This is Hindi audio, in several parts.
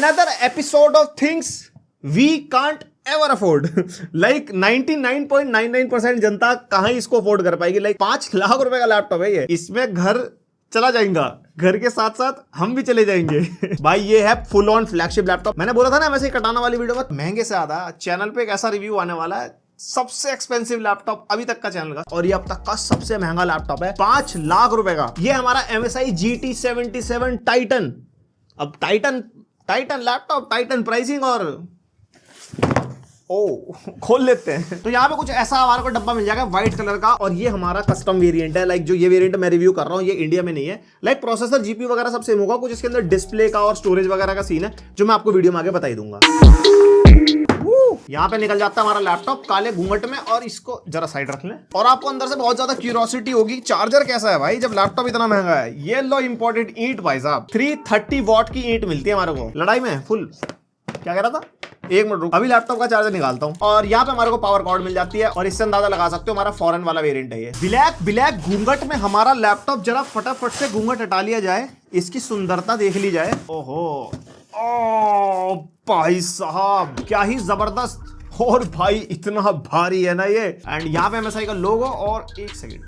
another episode of things we can't ever afford. Like 99.99% जनता कहाँ इसको अफोर्ड कर पाएगी. लाइक 5 लाख रुपए का लैपटॉप है ये, इसमें घर चला जाएगा, घर के साथ साथ हम भी चले जाएंगे. भाई ये है फुल ऑन फ्लैगशिप लैपटॉप. मैंने बोला था ना वैसे कटाना वाली वीडियो में, महंगे से ज्यादा चैनल पे एक ऐसा रिव्यू आने वाला है, सबसे एक्सपेंसिव लैपटॉप अभी तक का चैनल का, और ये अब तक का सबसे महंगा लैपटॉप है, 5 लाख रुपए का. ये हमारा MSI GT77 टाइटन. अब टाइटन लैपटॉप, टाइटन प्राइसिंग, और खोल लेते हैं. तो यहाँ पे कुछ ऐसा हमारे को डब्बा मिल जाएगा व्हाइट कलर का, और ये हमारा कस्टम वेरिएंट है. लाइक जो ये वेरिएंट मैं रिव्यू कर रहा हूँ ये इंडिया में नहीं है. लाइक प्रोसेसर जीपीयू वगैरह सब सेम होगा, कुछ इसके अंदर डिस्प्ले का और स्टोरेज वगैरह का सीन है जो मैं आपको वीडियो में आगे बता ही दूंगा. यहाँ पे निकल जाता है हमारा लैपटॉप काले घूंघट में, और इसको जरा साइड रख लें. और आपको अंदर से बहुत ज्यादा क्यूरियोसिटी होगी, चार्जर कैसा है भाई जब लैपटॉप इतना महंगा है. ये लो इंपोर्टेड ईंट भाई साहब, 330 वॉट की ईंट मिलती है हमारे को. लड़ाई में फुल. क्या कह रहा था, एक मिनट रुक, अभी लैपटॉप का चार्जर निकालता हूँ. और यहाँ पे हमारे को पावर कॉर्ड मिल जाती है, और इससे अंदाजा लगा सकते हो हमारा फॉरेन वाला वेरिएंट है ये. ब्लैक घूंघट में हमारा लैपटॉप. जरा फटाफट से घूंघट हटा लिया जाए, इसकी सुंदरता देख ली जाए. ओहो ओ भाई साहब क्या ही जबरदस्त. और भाई इतना भारी है ना ये. एंड यहाँ पे MSI का लोगो, और एक सेकेंड,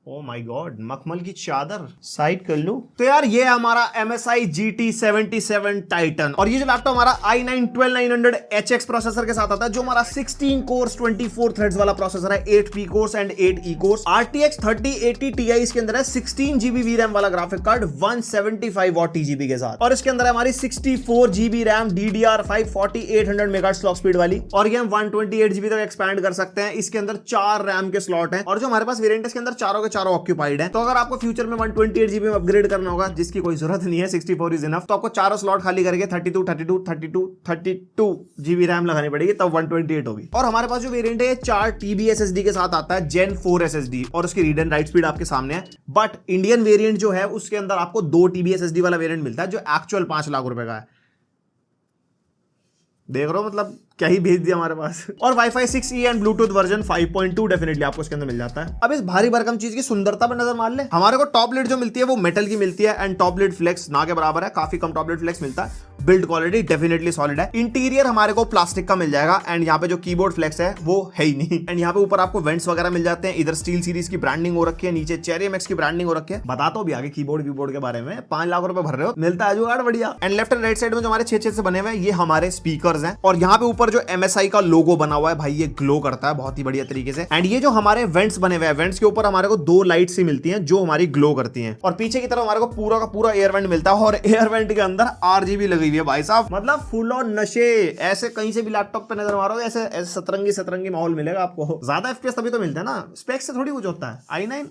ओ माय गॉड, मखमल की चादर. साइड कर लूं तो यार ये हमारा MSI GT77 टाइटन. और ये जो लैपटॉप हमारा i9-12900HX प्रोसेसर के साथ आता है, जो हमारा 16 कोर्स 24 थ्रेड्स वाला प्रोसेसर है, 8 P course and 8 E course. RTX 3080 Ti इसके अंदर है, 16 GB VRAM वाला ग्राफिक कार्ड 175 वॉट TGP के साथ. और इसके अंदर है हमारी 64 GB RAM DDR5 4800 megahertz clock speed वाली, और ये हम 128 GB तक एक्सपैंड कर सकते हैं. इसके अंदर 4 RAM के स्लॉट हैं, और जो हमारे पास वेरिएंट है इसके अंदर चारों के चारों ऑक्यूपाइड है. तो अगर आपको फ्यूचर में 128 GB में अपग्रेड करना होगा, जिसकी कोई जरूरत नहीं है, 64 इज इनफ, तो आपको चारों स्लॉट खाली करके 32 GB रैम लगानी पड़ेगी, तब 128 होगी. और हमारे पास जो वेरिएंट है 4 TB SSD के साथ आता है, Gen 4 SSD, और उसकी रीड एंड राइट स्पीड आपके सामने है. बट इंडियन वेरिएंट जो है उसके अंदर आपको 2 TB SSD वाला वेरिएंट मिलता है, जो एक्चुअल 5 लाख रुपए का है. देख रहे हो, मतलब क्या ही भेज दिया हमारे पास. और Wi-Fi 6E and Bluetooth version 5.2 definitely आपको इसके अंदर मिल जाता है. अब इस भारी भरकम चीज की सुंदरता पर नजर मार ले. हमारे को टॉप लिड जो मिलती है वो मेटल की मिलती है, एंड टॉप लिड फ्लेक्स ना के बराबर है, काफी कम टॉप लिड फ्लेक्स मिलता है. बिल्ड क्वालिटी डेफिनेटली सॉलिड है. इंटीरियर हमारे को प्लास्टिक का मिल जाएगा, एंड यहाँ पे जो कीबोर्ड फ्लेक्स है वो है ही नहीं. एंड यहाँ पे ऊपर आपको वेंट्स वगैरह मिल जाते हैं. इधर स्टील सीरीज की ब्रांडिंग हो रखी है, नीचे चेरी मैक्स की ब्रांडिंग हो रखी है. बताता हूँ भी आगे कीबोर्ड के बारे में. 5 लाख रुपए भर रहे हो, मिलता है जुगाड़ बढ़िया. And left and right side में जो हमारे 6 से बने हुए हैं, ये हमारे स्पीकर्स हैं. और यहाँ पे ऊपर जो MSI का लोगो बना हुआ है भाई, ये ग्लो करता है बहुत ही बढ़िया तरीके से. एंड ये जो हमारे वेंट्स बने हुए हैं, वेंट्स के ऊपर हमारे को 2 लाइट्स ही मिलती हैं जो हमारी ग्लो करती हैं. और पीछे की तरफ हमारे को पूरा का पूरा एयर वेंट मिलता है, और एयर वेंट के अंदर RGB लगी हुई है भाई साहब. मतलब फुल ऑन नशे. ऐसे कहीं से भी लैपटॉप पे नजर मारो, ऐसे सतरंगी माहौल मिलेगा आपको. ज्यादा FPS तभी तो मिलता है ना, स्पेक्स से थोड़ी कुछ होता है. i9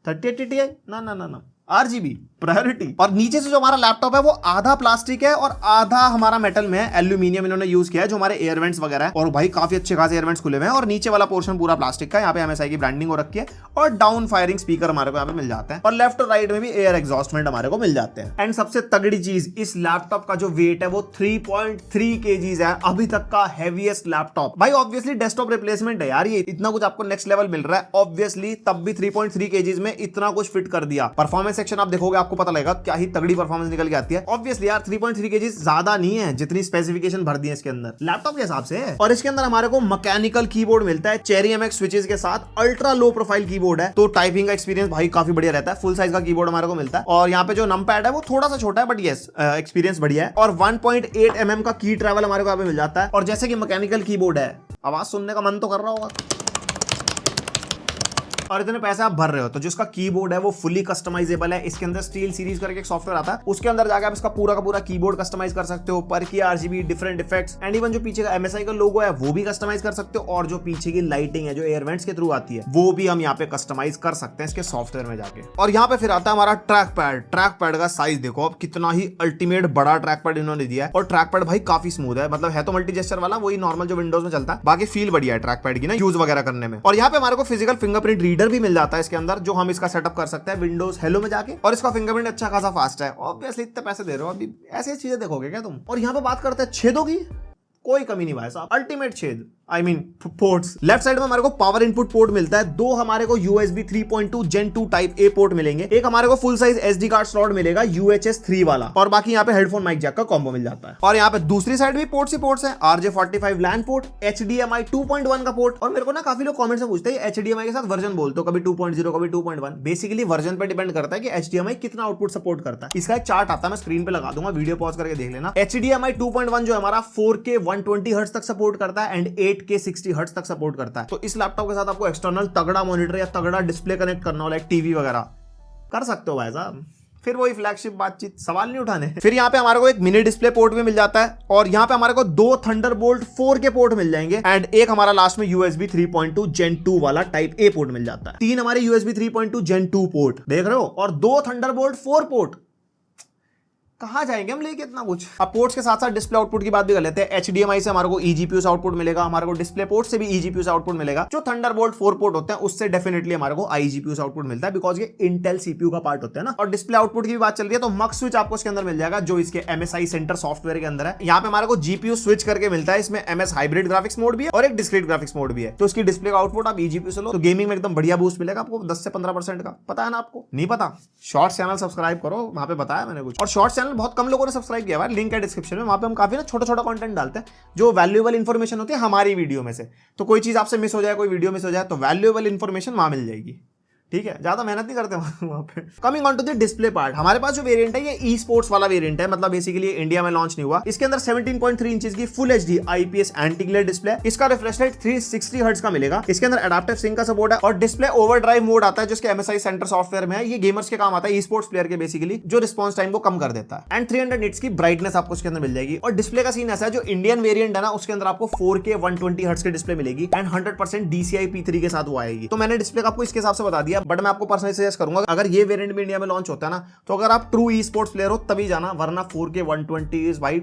3080 Ti ना RGB प्रायोरिटी. और नीचे से जो हमारा लैपटॉप है वो आधा प्लास्टिक है और आधा हमारा मेटल में है. एल्यूमिनियम इन्होंने यूज किया है, जो हमारे एयर वेंट्स वगैरह है, और भाई काफी अच्छे खासे एयर वेंट्स खुले हुए हैं. और नीचे वाला पोर्शन पूरा प्लास्टिक का, यहाँ पे MSI की ब्रांडिंग हो रखी है, और डाउन फायरिंग स्पीकर हमारे को यहाँ पे मिल जाते हैं. और लेफ्ट और राइट में भी एयर एग्जॉस्टमेंट हमारे को मिल जाते हैं. एंड सबसे तगड़ी चीज, इस लैपटॉप का जो वेट है वो 3.3 kg है, अभी तक का हैवीएस्ट लैपटॉप. भाई ऑब्वियसली डेस्कटॉप रिप्लेसमेंट है यार, ये इतना कुछ आपको नेक्स्ट लेवल मिल रहा है ऑब्वियसली, तब भी 3.3 kg में इतना कुछ फिट कर दिया. परफॉर्मेंस सेक्शन आप देखोगे आपको पता लगेगा क्या ही तगड़ी परफॉर्मेंस निकल के आती है. ऑब्वियसली यार 3.3 kg ज्यादा नहीं है, जितनी स्पेसिफिकेशन भर दी है इसके अंदर लैपटॉप के हिसाब से. और इसके अंदर हमारे को मैकेनिकल कीबोर्ड मिलता है, चेरी MX स्विचेस के साथ. अल्ट्रा लो प्रोफाइल कीबोर्ड है, तो टाइपिंग का एक्सपीरियंस भाई काफी बढ़िया रहता है. फुल साइज का कीबोर्ड हमारे को मिलता है. और यहाँ पे जो नंपैड है वो थोड़ा सा छोटा है, बट यस एक्सपीरियंस बढ़िया है. और 1.8 mm का की ट्रैवल हमारे को यहाँ पे मिल जाता है. और जैसे कि मैकेनिकल कीबोर्ड है, आवाज सुनने का मन तो कर रहा होगा, और इतने पैसे आप भर रहे हो, तो जिसका कीबोर्ड है वो फुली कस्टमाइजेबल है. इसके अंदर स्टील सीरीज करके एक सॉफ्टवेयर आता है, उसके अंदर जाकर आप इसका पूरा का पूरा कीबोर्ड कस्टमाइज कर सकते हो. पर की RGB different effects, and even जो पीछे का MSI का लोगो है वो भी कस्टमाइज कर सकते हो. और जो पीछे की लाइटिंग है जो एयर वेंट्स के थ्रू आती है, वो भी हम यहाँ पे कस्टमाइज कर सकते हैं इसके सॉफ्टवेयर में जाके. और यहाँ पे फिर आता है हमारा ट्रैक पैड. ट्रैक पैड का साइज देखो अब, कितना ही अल्टीमेट बड़ा ट्रैक पैड इन्होंने दिया है. और ट्रैक पैड भाई काफी स्मूथ है, मतलब है तो मल्टी जेस्चर वाला, वही नॉर्मल जो विंडोज में चलता है, बाकी फील बढ़िया है ट्रैक पैड की ना यूज वगैरह करने में. और यहाँ पे हमारे को फिजिकल फिंगरप्रिंट रीडर भी मिल जाता है इसके अंदर, जो हम इसका सेटअप कर सकते हैं विंडोज हेलो में जाके. और इसका फिंगरप्रिंट अच्छा खासा फास्ट है. ऑब्वियसली इतने पैसे दे रहे हो, अभी ऐसी चीजें देखोगे क्या तुम. और यहाँ पे बात करते हैं छेदों की, कोई कमी नहीं भाई साहब, अल्टीमेट छेद. I mean ports. Left side में हमारे को पावर इनपुट पोर्ट मिलता है, दो हमारे को USB 3.2 Gen 2 type A port मिलेंगे, एक हमारे को full size SD card slot मिलेगा UHS 3 वाला, और बाकी यहाँ पे हेडफोन माइक जैक का कॉम्बो मिल जाता है। और यहाँ पे दूसरी साइड भी पोर्ट्स ही पोर्ट्स है, RJ45 LAN पोर्ट, HDMI 2.1 का पोर्ट। और मेरे को ना काफी लोग कमेंट्स में पूछते हैं HDMI के साथ वर्जन बोलते हो, कभी 2.0 कभी 2.1। बेसिकली वर्जन पे डिपेंड करता है कि HDMI कितना आउटपुट सपोर्ट करता है। इसका एक चार्ट आता है, मैं स्क्रीन पे लगा दूंगा, वीडियो पॉज करके देख लेना। HDMI 2.1 जो हमारा 4K 120 हर्ट्ज तक सपोर्ट करता है एंड 8K 60 हर्ट्ज तक सपोर्ट करता है। तो इस लैपटॉप के साथ आपको एक्सटर्नल तगड़ा मॉनिटर या तगड़ा डिस्प्ले कनेक्ट करना हो, लाइक टीवी वगैरह कर सकते हो भाई साहब। फिर वही फ्लैगशिप बातचीत, सवाल नहीं उठाने। फिर यहाँ पे हमारे को एक मिनी डिस्प्ले पोर्ट भी मिल जाता है, और यहाँ पे हमारे को दो थंडरबोल्ट 4 के पोर्ट मिल जाएंगे एंड एक हमारा लास्ट में USB 3.2 Gen 2 वाला टाइप ए पोर्ट मिल जाता है। तीन हमारे USB 3.2 Gen 2 पोर्ट देख रहे हो, और दो थंडरबोल्ट 4 पोर्ट। कहां जाएंगे हम लेके इतना कुछ। अब पोर्ट्स के साथ साथ डिस्प्ले आउटपुट की बात भी कर लेते हैं। HDMI से हमारे को eGPU से आउटपुट मिलेगा, हमारे को डिस्प्ले पोर्ट से भी eGPU से आउटपुट मिलेगा। जो थंडरबोल्ट 4 पोर्ट होते हैं उससे डेफिनेटली हमारे को iGPU से आउटपुट मिलता है, बिकॉज ये इंटेल CPU का पार्ट होता है ना। और डिस्प्ले आउटपुट की भी बात चल रही है तो मक्स स्विच आपको इसके अंदर मिल जाएगा, जो इसके MSI सेंटर सॉफ्टवेयर के अंदर है। यहाँ पे हमारे को GPU स्विच करके मिलता है, इसमें MS हाइब्रिड ग्राफिक्स मोड भी है और एक डिस्क्रीट ग्राफिक्स मोड भी है। तो इसकी डिस्प्ले का आउटपुट आप eGPU से लो तो गेमिंग में एकदम बढ़िया बूस्ट मिलेगा आपको, 10 से 15% का। पता है ना आपको? नहीं पता? शॉर्ट्स चैनल सब्सक्राइब करो, वहां पे बताया मैंने कुछ। और शॉर्ट्स चैनल बहुत कम लोगों ने सब्सक्राइब किया है, लिंक है डिस्क्रिप्शन में। वहां पे हम काफी ना छोटा छोटा कंटेंट डालते हैं जो वैल्यूएबल इंफॉर्मेशन होती है हमारी वीडियो में से। तो कोई चीज आपसे मिस हो जाए, कोई वीडियो मिस हो जाए, तो वैल्यूएबल इंफॉर्मेशन वहां मिल जाएगी। ठीक है, ज्यादा मेहनत नहीं करते वहां पे। Coming on to the display part, हमारे पास जो वेरिएंट है ये ई स्पोर्ट्स वाला वेरिएंट है, मतलब बेसिकली इंडिया में लॉन्च नहीं हुआ। इसके अंदर 17.3 इंचेस की full HD IPS anti glare display, इसका रिफ्रेश रेट 360 हर्ट्ज का मिलेगा। इसके अंदर एडाप्टिव सिंक का सपोर्ट है और डिस्प्ले ओवरड्राइव मोड आता है जो इसके MSI सेंटर सॉफ्टवेयर में है। ये गेमर्स के काम आता है, ई स्पोर्ट्स प्लेयर के बेसिकली, जो रिस्पॉन्स टाइम को कम कर देता है। एंड 300 निट्स की ब्राइटनेस आपको इसके अंदर मिल जाएगी। और डिस्प्ले का सीन ऐसा है, जो इंडियन वेरिएंट है ना उसके अंदर आपको 4K 120 हर्ट्ज की डिस्प्ले मिलेगी एंड 100% DCI P3 के साथ वो आएगी। तो मैंने डिस्प्ले का आपको इसके हिसाब से बता दिया, बट मैं आपको पर्सनली सजेस्ट करूंगा अगर ये वेरिएंट भी इंडिया में लॉन्च होता है ना, तो अगर आप ट्रू ई स्पोर्ट्स प्लेयर हो तभी जाना, वरना 4K 120 इज भाई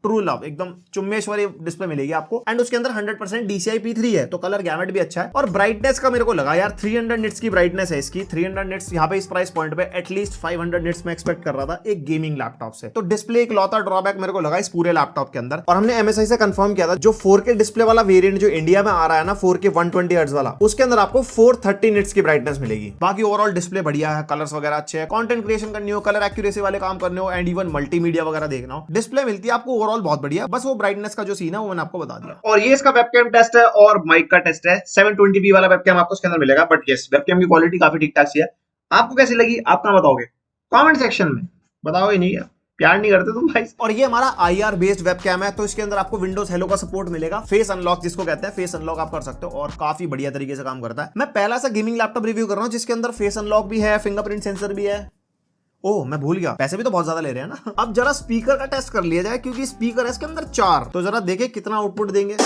ट्रू लव, एकदम चुम्मेश्वरी डिस्प्ले मिलेगी आपको। एंड उसके अंदर 100% DCI P3 है, तो कलर गैमेट भी अच्छा है। और ब्राइटनेस का मेरे को लगा यार 300 निट्स की ब्राइटनेस है इसकी। 300 निट्स यहाँ पे इस प्राइस पॉइंट पे एटलीस्ट 500 निट्स में एक्सपेक्ट कर रहा था एक गेमिंग लैपटॉप से। तो डिस्प्ले एक लौता ड्रॉबैक मेरे को लगा इस पूरे लैपटॉप के अंदर। और हमने MSI से कंफर्म किया था, जो 4K डिस्प्ले वाला वेरिएंट जो इंडिया में आ रहा है ना, 4K 120 हर्ट्ज वाला, उसके अंदर आपको 430 निट्स की ब्राइटनेस मिलेगी। बाकी ओवरऑल डिस्प्ले बढ़िया है, कलर्स वगैरह अच्छे हैं, कंटेंट क्रिएशन करनी हो, कलर एक्यूरेसी वाले काम करने हो एंड इवन मल्टीमीडिया वगैरह देखना हो, डिस्प्ले मिलती है आपको ओवरऑल बहुत बढ़िया। बस वो ब्राइटनेस का जो सीन है वो मैंने आपको बता दिया। और ये इसका वेबकैम टेस्ट है और माइक का टेस्ट है। 720p वाला वेबकैम आपको इसके अंदर मिलेगा, बट यस वेबकैम की क्वालिटी काफी ठीक ठाक सी है। आपको कैसी लगी आप क्या बताओगे कमेंट सेक्शन में? बताओगे नहीं, प्यार नहीं करते तुम भाई। और ये हमारा IR बेस्ड वेबकैम है, तो इसके अंदर आपको विंडोज हेलो का सपोर्ट मिलेगा। फेस अनलॉक जिसको कहते हैं, फेस अनलॉक आप कर सकते हो और काफी बढ़िया तरीके से काम करता है। मैं पहला सा गेमिंग लैपटॉप रिव्यू कर रहा हूँ जिसके अंदर फेस अनलॉक भी है, फिंगरप्रिंट सेंसर भी है। ओह मैं भूल गया, पैसे भी तो बहुत ज्यादा ले रहे हैं ना। अब जरा स्पीकर का टेस्ट कर लिया जाए, क्योंकि स्पीकर है इसके अंदर 4, तो जरा देखे कितना आउटपुट देंगे।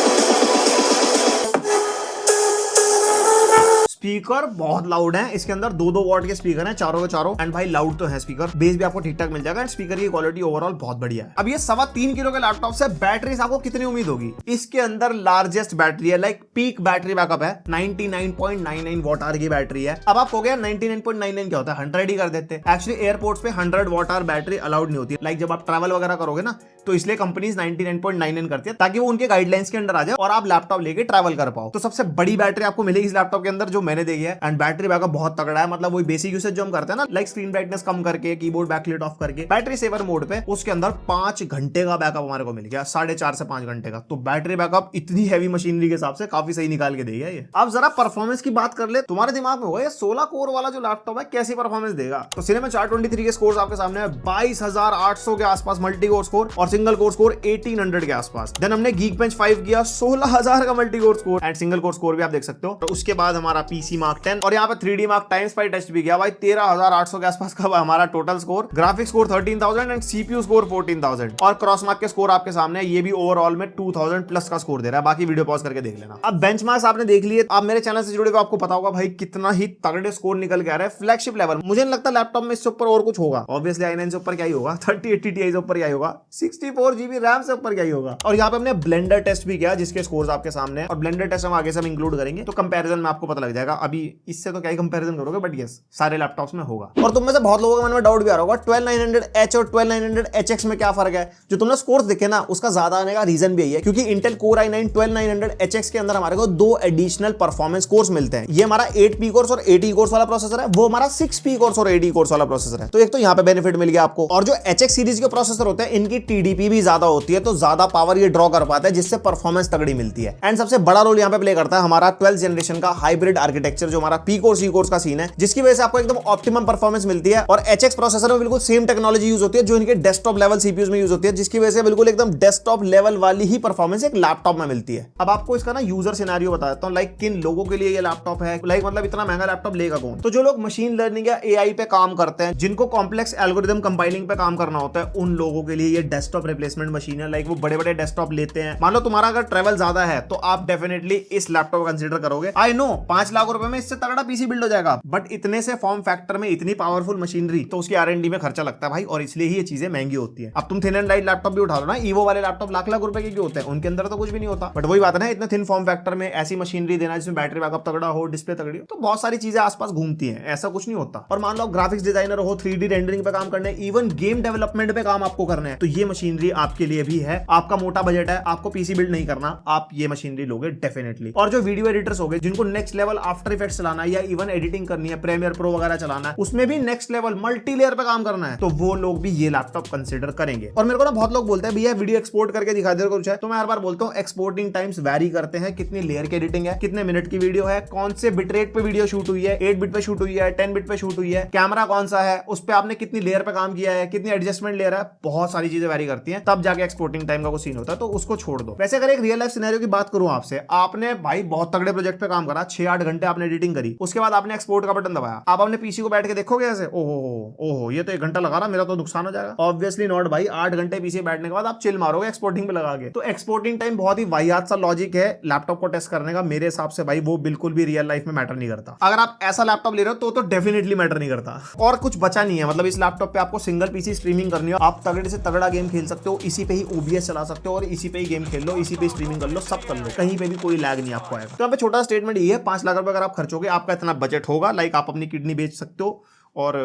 स्पीकर बहुत लाउड है, इसके अंदर 2-2 वॉट के स्पीकर हैं, चारों के चारों। एंड भाई लाउड तो है स्पीकर, बेस भी आपको ठीक ठाक मिल जाएगा एंड स्पीकर की क्वालिटी ओवरऑल बहुत बढ़िया है। अब ये 3.25 किलो के लैपटॉप से बैटरी से आपको कितनी उम्मीद होगी? इसके अंदर लार्जेस्ट बैटरी है, लाइक पीक बैटरी बैकअप है, 99.99 वॉट आवर की बैटरी है। अब आप हो गया 99.99 क्या होता है, 100 ही कर देते। एक्चुअली एयरपोर्ट्स पे 100 वॉट आवर बैटरी अलाउड नहीं होती, लाइक जब आप ट्रैवल वगैरह करोगे ना, तो इसलिए कंपनीज 99.99 करती है ताकि वो उनके गाइडलाइंस के अंडर आ जाए और आप लैपटॉप लेके ट्रैवल कर पाओ। तो सबसे बड़ी बैटरी आपको मिलेगी इस लैपटॉप के अंदर जो मैंने देखी है, एंड बैटरी बैकअप बहुत तगड़ा है। मतलब वही बेसिक यूसेज जो हम करते हैं ना, लाइक स्क्रीन ब्राइटनेस कम करके, कीबोर्ड बैकलाइट ऑफ करके, बैटरी सेवर मोड पे, उसके अंदर 5 घंटे का बैकअप हमारे को मिल गया, 4.5 से 5 घंटे का। तो बैटरी बैकअप इतनी हैवी मशीनरी के हिसाब से काफी सही निकाल के देगा ये। अब जरा परफॉर्मेंस की बात कर ले, तुम्हारे दिमाग में होगा ये 16 कोर वाला जो लैपटॉप है कैसी परफॉर्मेंस देगा। तो सिनेमा 423 के स्कोर आपके सामने है, 22,800 के आसपास मल्टी कोर स्कोर और सिंगल कोर स्कोर 1800 के आसपास। देन हमने Geekbench 5 किया 16,000 का multi core score and single core score भी आप देख सकते हो। तो उसके बाद हमारा PC Mark 10 और यहाँ पे 3D Mark Time-Spy टेस्ट भी किया भाई, 13,800 के आसपास का हमारा total score, graphics score 13,000 and CPU score 14,000 और क्रॉस मार्क के स्कोर आपके सामने है। ये भी ओवरऑल में 2000 प्लस का स्कोर दे रहा है। बाकी वीडियो पॉज करके देख लेना। अब बेंचमार्क्स आपने देख लिए, आप मेरे चैनल से जुड़े हुए आपको पता होगा भाई कितना ही तगड़े स्कोर निकल के आ रहा है फ्लैगशिप लेवल। मुझे नहीं लगता लैपटॉप में इससे ऊपर और कुछ होगा। ऑब्वियसली i9 से ऊपर क्या ही होगा, 3080 Ti से ऊपर क्या ही होगा, 64 GB रैम से ऊपर क्या ही होगा। और यहाँ पे हमने ब्लेंडर टेस्ट भी किया जिसके स्कोर्स आपके सामने हैं और ब्लेंडर टेस्ट हम आगे से हम इंक्लूड करेंगे, तो कंपैरिजन में आपको पता लग जाएगा। जाएगा। अभी इससे तो क्या ही कंपैरिजन करोगे, बट यस सारे लैपटॉप्स में होगा। और तुम में से बहुत लोगों के मन में डाउट भी आ रहा होगा 12900H और 12900HX में क्या फर्क है। जो तुमने स्कोर्स दिखे ना उसका ज्यादा आने का रीजन भी यही है क्योंकि इंटेल कोर i9 12900HX के अंदर हमारे को 2 एडिशनल परफॉर्मेंस कोर्स मिलते हैं। ये हमारा 8P कोर्स और 8E कोर्स वाला प्रोसेसर है, वो हमारा 6P कोर्स और 8E कोर्स वाला प्रोसेसर है। तो एक तो यहाँ पे बेनिफिट मिल गया आपको। और जो HX सीरीज के प्रोसेसर होते हैं इनकी TDP भी ज्यादा होती है, तो ज्यादा पावर ये ड्रॉ कर पाता है, जिससे परफॉर्मेंस तगड़ी मिलती है। एंड सबसे बड़ा रोल यहाँ पे प्ले करता है हमारा 12th जनरेशन का हाइब्रिड आर्किटेक्चर, जो हमारा P कोर C कोर्स का सीन है, जिसकी वजह से आपको एकदम ऑप्टिमम परफॉर्मेंस मिलती है। और HX प्रोसेसर में बिल्कुल सेम टेक्नोलॉजी यूज होती है जो इनके डेस्कटॉप लेवल सीपीयूज में यूज होती है, जिसकी वजह से बिल्कुल एकदम डेस्कटॉप लेवल वाली ही परफॉर्मेंस एक लैपटॉप में मिलती है। अब आपको इसका ना यूजर सिनेरियो बता देता हूं, लाइक किन लोगों के लिए ये लैपटॉप है, लाइक मतलब इतना महंगा लैपटॉप लेगा कौन। तो जो लोग मशीन लर्निंग या AI पे काम करते हैं, जिनको कॉम्प्लेक्स एल्गोरिथम कंपाइलिंग पे काम करना होता है, उन लोगों के लिए ये डेस्कटॉप रिप्लेसमेंट मशीन है। लाइक वो बड़े बड़े डेस्कटॉप लेते हैं, मान लो तुम्हारा अगर ट्रेवल ज्यादा है तो आप डेफिनेटली इस लैपटॉप कंसीडर करोगे। आई नो 5 लाख रुपए में इससे तगड़ा पीसी बिल्ड हो जाएगा, बट इतने से फॉर्म फैक्टर में इतनी पावरफुल मशीनरी, तो उसकी R&D में खर्चा लगता है भाई, और इसलिए ही ये चीजें महंगी होती है। अब तुम थिन एंड लाइट लैपटॉप भी उठा लो ना, ईवो वाले लैपटॉप लाख लाख रुपए के क्यों होते हैं, उनके अंदर तो कुछ भी नहीं होता। बट वही बात है ना, इतने थिन फॉर्म फैक्टर में ऐसी मशीनरी देना जिसमें बैटरी बैकअप तगड़ा हो, डिस्प्ले तगड़ी हो, तो बहुत सारी चीजें आसपास घूमती हैं, ऐसा कुछ नहीं होता। और मान लो ग्राफिक्स डिजाइनर हो, 3D रेंडरिंग पे काम करने, इवन गेम डेवलपमेंट पे काम आपको करना है, तो ये मशीनरी आपके लिए भी है। आपका मोटा बजट है, आपको पीसी बिल्ड नहीं करना, आप ये मशीनरी लोगे डेफिनेटली। और जो वीडियो एडिटर्स हो गए, जिनको नेक्स्ट लेवल आफ्टर इफेक्ट्स चलाना है या इवन एडिटिंग करनी है, प्रीमियर प्रो वगैरह चलाना है, उसमें भी नेक्स्ट लेवल मल्टी लेयर पे काम करना है, तो वो लोग भी ये लैपटॉप कंसीडर करेंगे। और मेरे को ना बहुत लोग बोलते हैं भैया वीडियो एक्सपोर्ट करके दिखा दे कुछ है, तो मैं हर बार बोलता हूँ एक्सपोर्टिंग टाइम्स वैरी करते हैं, कितनी लेयर की एडिटिंग है, कितने मिनट की वीडियो है, कौन से बिटरेट पे वीडियो शूट हुई है, 8 बिट पे शूट हुई है, 10 बिट पे शूट हुई है, कैमरा कौन सा है, उस पे आपने कितनी लेयर पे काम किया है, कितनी एडजस्टमेंट लेयर है, बहुत सारी चीजें वैरी करती हैं, तब जाके एक्सपोर्टिंग टाइम का कुछ सीन होता है, तो उसको छोड़ दो। वैसे अगर एक रियल लाइफ सिनेरियो की बात करूं आपसे, आपने भाई बहुत तगड़े प्रोजेक्ट पे काम करा, 6-8 घंटे आपने एडिटिंग करी, उसके बाद आपने एक्सपोर्ट का बटन दबाया, आप अपने पीसी को बैठ के देखोगे ऐसे, ओहो ये तो 1 घंटा लगा रहा, मेरा तो नुकसान हो जाएगा। ऑब्वियसली नॉट भाई, 8 घंटे पीसी बैठने के बाद आप चिल मारोगे एक्सपोर्टिंग पे लगा के। तो एक्सपोर्टिंग टाइम बहुत ही वाहियात सा लॉजिक है लैपटॉप को टेस्ट करने का, मेरे हिसाब से भाई वो बिल्कुल भी रियल लाइफ में मैटर नहीं करता। अगर आप ऐसा लैपटॉप ले रहे हो तो डेफिनेटली मैटर नहीं करता। और कुछ बचा नहीं है, मतलब इस लैपटॉप पे आपको सिंगल पीसी स्ट्रीमिंग करनी हो, आप तगड़े से तगड़ा गेम खेल सकते हो, इसी पे ही OBS चला सकते हो और इसी पे ही गेम खेल लो, इसी पे स्ट्रीमिंग कर लो, सब कर लो, कहीं पे भी कोई लैग नहीं आपको आएगा। तो यहाँ पे छोटा स्टेटमेंट ये है, 5 लाख रुपए अगर आप खर्चोगे, आपका इतना बजट होगा, लाइक आप अपनी किडनी बेच सकते हो, और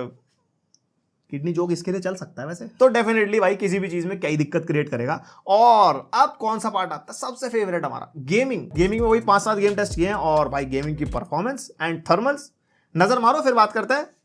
किडनी जोक इसके लिए चल सकता है वैसे, तो डेफिनेटली भाई किसी भी चीज में कई दिक्कत क्रिएट करेगा। और अब कौन सा पार्ट आता है सबसे फेवरेट हमारा, गेमिंग में वही 5-7 गेम टेस्ट किए हैं, और भाई गेमिंग की परफॉर्मेंस एंड थर्मल्स नजर मारो, फिर बात करते हैं।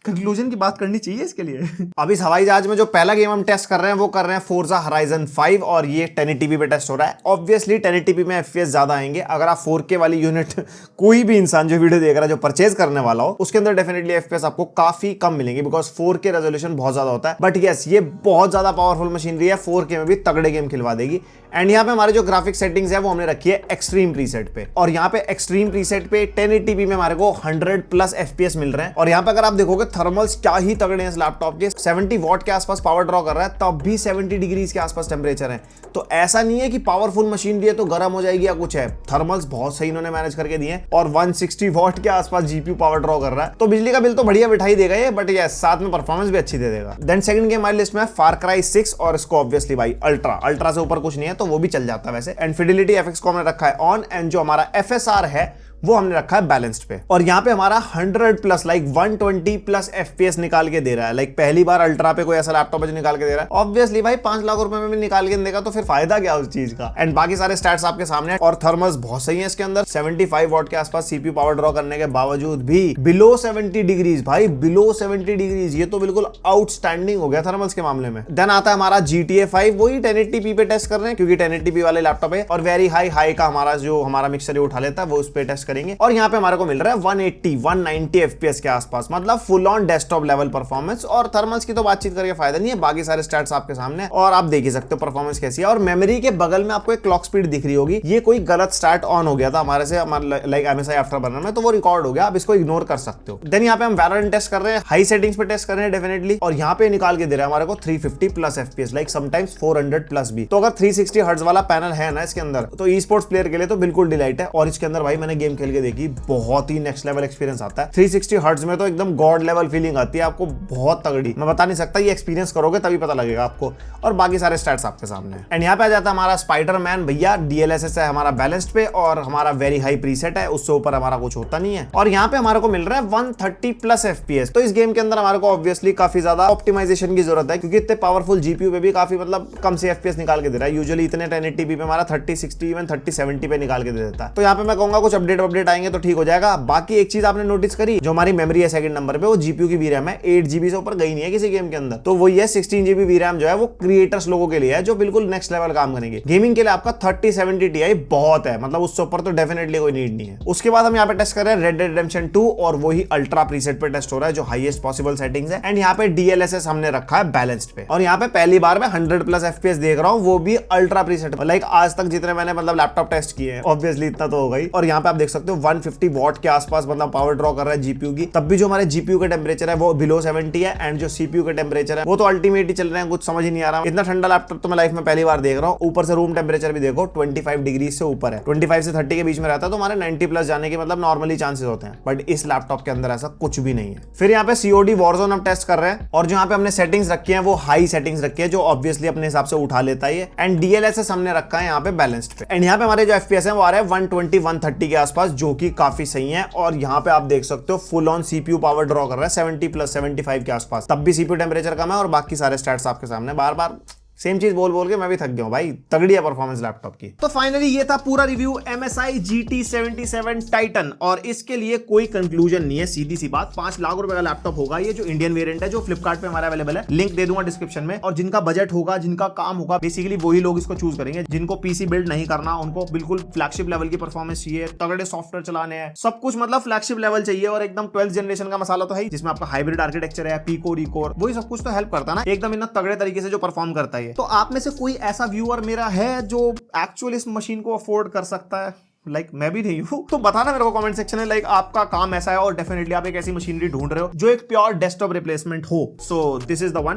कंक्लूजन की बात करनी चाहिए इसके लिए। अब इस हवाई जहाज में जो पहला गेम हम टेस्ट कर रहे हैं वो कर रहे हैं फोर्जा होराइजन 5, और ये 1080p पे टेस्ट हो रहा है। ऑब्वियसली 1080p में FPS ज्यादा आएंगे। अगर आप 4K वाली यूनिट कोई भी इंसान जो वीडियो देख रहा है, जो परचेज करने वाला हो, उसके अंदर डेफिनेटली FPS आपको काफी कम मिलेंगे, बिकॉज 4K रेजोल्यूशन बहुत ज्यादा होता है। बट यस, ये बहुत ज्यादा पावरफुल मशीनरी है, 4K में भी तगड़े गेम खिलवा देगी। एंड यहाँ पे हमारे जो ग्राफिक सेटिंग्स है वो हमने रखी है एक्सट्रीम प्रीसेट पे, और यहाँ पे एक्सट्रीम प्रीसेट पे 1080p में हमारे को 100+ FPS मिल रहे हैं। और यहाँ पे अगर आप देखोगे थर्मल्स क्या ही तगड़े हैं इस लैपटॉप के, 70 वॉट के आसपास पावर ड्रॉ कर रहा है, तब भी 70 डिग्रीज के आसपास टेम्परेचर है। तो ऐसा नहीं है कि पावरफुल मशीनरी है तो गर्म हो जाएगी या कुछ है, थर्मल्स बहुत सही इन्होंने मैनेज करके दिए हैं। और 160 वॉट के आसपास GPU पावर ड्रॉ कर रहा है, तो बिजली का बिल तो बढ़िया बिठाई देगा ये, बट ये साथ में परफॉर्मेंस भी अच्छी दे देगा। देन सेकंड गेम हमारी लिस्ट में फार क्राई 6, और इसको ऑब्वियसली भाई अल्ट्रा से ऊपर कुछ नहीं है, तो वो भी चल जाता है वैसे। एंड फिडिलिटी FX को हमने रखा है ऑन, एंड जो हमारा FSR है वो हमने रखा है बैलेंस्ड पे। और यहाँ पे हमारा 100+ लाइक 120+ FPS निकाल के दे रहा है। लाइक पहली बार अल्ट्रा पे कोई ऐसा लैपटॉप है निकाल के दे रहा है। ऑब्वियसली भाई 5 लाख रुपए में भी निकाल के देगा तो फिर फायदा क्या उस चीज का। एंड बाकी सारे स्टैट्स आपके सामने, और थर्मल्स बहुत सही है इसके अंदर। 75 वॉट के आसपास CPU पावर ड्रॉ करने के बावजूद भी बिलो 70 डिग्रीज, भाई बिलो 70 डिग्रीज, ये तो बिल्कुल आउटस्टैंडिंग हो गया थर्मल्स के मामले में। देन आता है हमारा GTA 5, वही 1080p पे टेस्ट कर रहे हैं क्योंकि 1080p वाले लैपटॉप है, और वेरी हाई का हमारा जो हमारा मिक्सर उठा लेता है वो उस पे टेस्ट करेंगे। और यहाँ पे हमारे को मिल रहा है 180-190 FPS के आसपास, मतलब full on desktop level performance. और थर्मल्स की तो बातचीत करके फायदा नहीं है, बाकी सारे स्टैट्स आपके सामने और आप देख ही सकते हो परफॉर्मेंस कैसी है। और मेमोरी के बगल में आपको एक क्लॉक स्पीड दिख रही होगी, ये कोई गलत स्टार्ट ऑन हो गया था हमारे से, लाइक MSI आफ्टर बर्नर में, तो वो रिकॉर्ड हो गया, आप इसको इग्नोर कर सकते हो। देन यहाँ पे हम वैलोरेंट टेस्ट कर रहे हैं, हाई सेटिंग्स पे टेस्ट कर रहे हैं डेफिनेटली, और यहाँ पे निकाल के दे रहा है हमारे को 350+ FPS, लाइक समटाइम्स 400+ भी। तो अगर 360 हर्ट्ज वाला पैनल है ना इसके अंदर, तो ई स्पोर्ट्स प्लेयर के लिए तो बिल्कुल डिलाइट है। और इसके अंदर भाई मैंने गेम खेल के देखी, बहुत ही नेक्स्ट लेवल एक्सपीरियंस आता है। 360 हर्ट्ज में तो एकदम गॉड लेवल फीलिंग आती है आपको, बहुत तगड़ी। मैं बता नहीं सकता, ये एक्सपीरियंस करोगे तभी पता लगेगा आपको। और बाकी सारे स्टैट्स आपके सामने हैं। एंड यहाँ पे आ जाता है हमारा स्पाइडरमैन भैया। DLSS है हमारा बैलेंस्ड पे और हमारा वेरी हाई प्रीसेट है, उससे ऊपर हमारा कुछ होता नहीं है। और यहाँ पे हमारे को मिल रहा है 130+ FPS। तो इस गेम के अंदर हमारे को ऑब्वियसली काफी ज्यादा ऑप्टिमाइजेशन की जरूरत है, क्योंकि इतने पावरफुल जीपीयू पे भी काफी मतलब कम से FPS निकाल के दे रहा है। यूजुअली इतने 1080p पे हमारा 3060 इवन 3070 पे निकाल के दे देता है। तो यहाँ पे मैं कहूंगा कुछ अपडेट आएंगे तो ठीक हो जाएगा। बाकी एक चीज आपने नोटिस करी, जो हमारी मेमोरी है सेकंड नंबर पे, वो जीपीयू की VRAM है 8GB से ऊपर गई नहीं है किसी गेम के अंदर। तो वही है 16GB VRAM जो है वो क्रिएटर्स लोगों के लिए है, जो बिल्कुल नेक्स्ट लेवल काम करेंगे। गेमिंग के लिए आपका 3070 Ti बहुत है, मतलब उससे ऊपर तो डेफिनेटली कोई नीड नहीं है। उसके बाद हम यहाँ पे टेस्ट कर रहे हैं रेड डेड रिडेम्पशन 2 और वही अल्ट्रा प्रीसेट पे टेस्ट हो रहा है, जो हाईएस्ट पॉसिबल सेटिंग्स है। एंड यहाँ पे DLSS हमने रखा है बैलेंस्ड पे। और यहाँ पे पहली बार मैं 100+ FPS देख रहा हूँ, वो भी अल्ट्रा प्रीसेट। लाइक आज तक जितने मैंने मतलब लैपटॉप टेस्ट किए हैं, ऑब्वियसली इतना तो होगा ही। और यहाँ पे आप देख सकते हो 150 वॉट के आसपास मतलब पावर ड्रॉ कर रहा है जीपीयू की। तब भी जो हमारे जीपीयू का टेम्परेचर है वो बिलो 70 है, एंड जो सीपीयू का टेम्परेचर है वो तो अल्टीमेट ही चल रहे हैं, कुछ समझ ही नहीं आ रहा। इतना ठंडा लैपटॉप तो मैं लाइफ में पहली बार देख रहा हूँ। ऊपर से रूम टेम्परेचर भी देखो 25 डिग्री से ऊपर है, 25 से 30 के बीच में रहता है, तो हमारे 90+ जाने के मतलब नॉर्मली चांसेस होते हैं। बट इस लैपटॉप के अंदर ऐसा कुछ भी नहीं है। फिर यहाँ पे COD वॉरजोन हम टेस्ट कर रहे हैं, और जो यहाँ पे हमने सेटिंग्स रखी है वो हाई सेटिंग्स रखी है, जो ऑब्वियसली अपने हिसाब से उठा लेता है। एंड DLSS हमने रखा है यहाँ पे बैलेंस्ड पे। एंड यहाँ पे हमारे जो FPS है वो आ रहे हैं 120-130 के आसपास, जो कि काफी सही है। और यहाँ पे आप देख सकते हो full on CPU power draw कर रहा है 70+, 75 के आसपास। तब भी CPU टेम्परेचर कम है, और बाकी सारे स्टैट्स आपके सामने। बार बार सेम चीज बोल के मैं भी थक गया हूं भाई, तगड़ी है परफॉर्मेंस लैपटॉप की। तो फाइनली ये था पूरा रिव्यू MSI GT77 टाइटन। और इसके लिए कोई कंक्लूजन नहीं है, सीधी सी बात। 5 लाख रुपए का लैपटॉप होगा ये, जो इंडियन वेरिएंट है, जो फ्लिपकार्ट पे हमारा अवेलेबल है। लिंक दे दूंगा डिस्क्रिप्शन में। और जिनका बजट होगा, जिनका काम होगा, बेसिकली वही लोग इसको चूज करेंगे। जिनको पीसी बिल्ड नहीं करना, उनको बिल्कुल फ्लैगशिप लेवल की परफॉर्मेंस चाहिए, तगड़े सॉफ्टवेयर चलाने हैं, सब कुछ मतलब फ्लैगशिप लेवल चाहिए। और एकदम 12th जनरेशन का मसाला तो है, जिसमें आपका हाइब्रिड आर्किटेक्चर है, पीको रिकोर, वही सब कुछ तो हेल्प करता है ना, एकदम इतना तगड़े तरीके से जो परफॉर्म करता है। तो आप में से कोई ऐसा व्यूअर मेरा है जो एक्चुअली इस मशीन को अफोर्ड कर सकता है? मैं भी नहीं हूं, तो बताना मेरे को कमेंट सेक्शन में। आपका काम ऐसा है, और डेफिनेटली आप एक ऐसी मशीनरी ढूंढ रहे हो जो एक प्योर डेस्कटॉप रिप्लेसमेंट हो। So this is the one.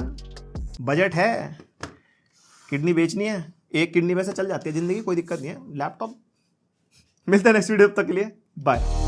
Budget है, किडनी बेचनी है, एक किडनी वैसे चल जाती है जिंदगी, कोई दिक्कत नहीं है। लैपटॉप मिलता है नेक्स्ट वीडियो, तक के लिए बाय।